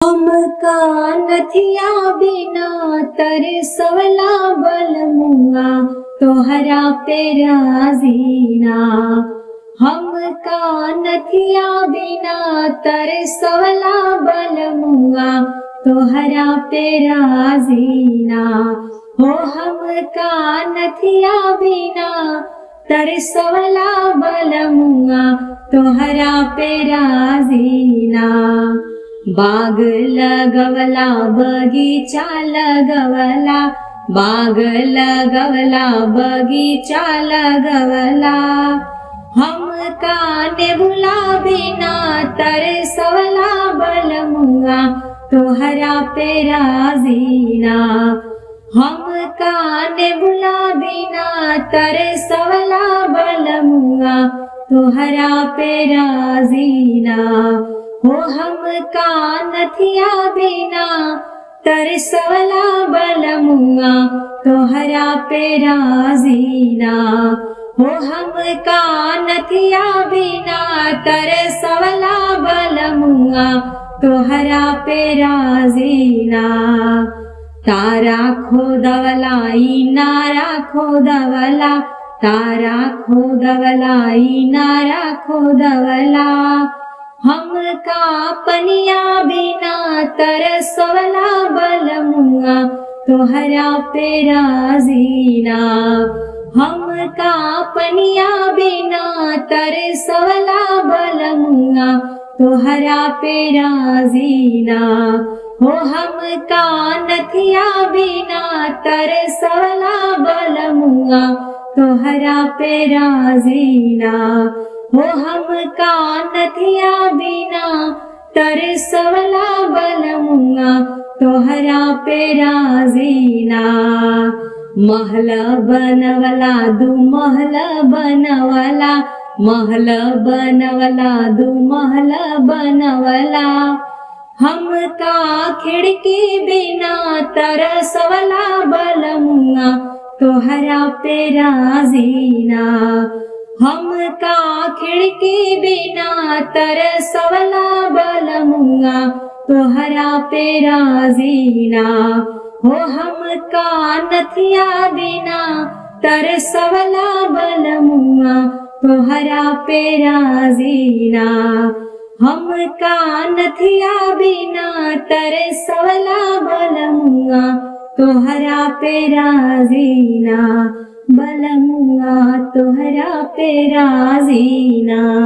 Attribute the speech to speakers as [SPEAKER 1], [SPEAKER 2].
[SPEAKER 1] हमका नथिया बिना तरसवला बलमुआ तोहरा पे राजीना। हमका नथिया बिना तरसवला बलमुआ तोहरा पे राजीना। हो हमका नथिया बिना तरसवला बलमुआ तोहरा पे राजीना। बाग लगवला बगीचा लगवला, बाग लगवला बगीचा लगवला। हमका नेबुला बिना तरसवला बलमुआ तोहरा पे राजीना। हमका नेबुला बिना तरसवला बलमुआ तोहरा पे राजीना। हो हमका नथिया बिना तरसवला बलमुआ तोहरा पे राजीना। हो हमका नथिया बिना तरसवला बलमुआ तोहरा पे राजीना। तारा खोदवला इनारा खोदवला, तारा खोदवला इनारा खोदवला। हमका पनिया बिना तरसवला बलमुआ तोहरा पे राजीना। हमका पनिया बिना तरसवला बलमुआ तोहरा पे राजीना। हो हमका नथिया बिना तरसवला बलमुआ तोहरा पे राजीना। हो हमका नथिया बिना तरसवला बलमुआ तोहरा पे राजीना। महल बनवला दू महल बनवला, महल बनवला दू महल बनवला। हमका खिड़की बिना तरसवला बलमुआ तोहरा पे राजीना। हमका खिड़की बिना तरसवला बलमुआ तोहरा पे राजीना। हो हमका नथिया बिना तरसवला बलमुआ तोहरा पे राजीना। हमका नथिया बिना तरसवला बलमुआ तोहरा पे राजीना। बलमुआ तोहरा पे राजीना।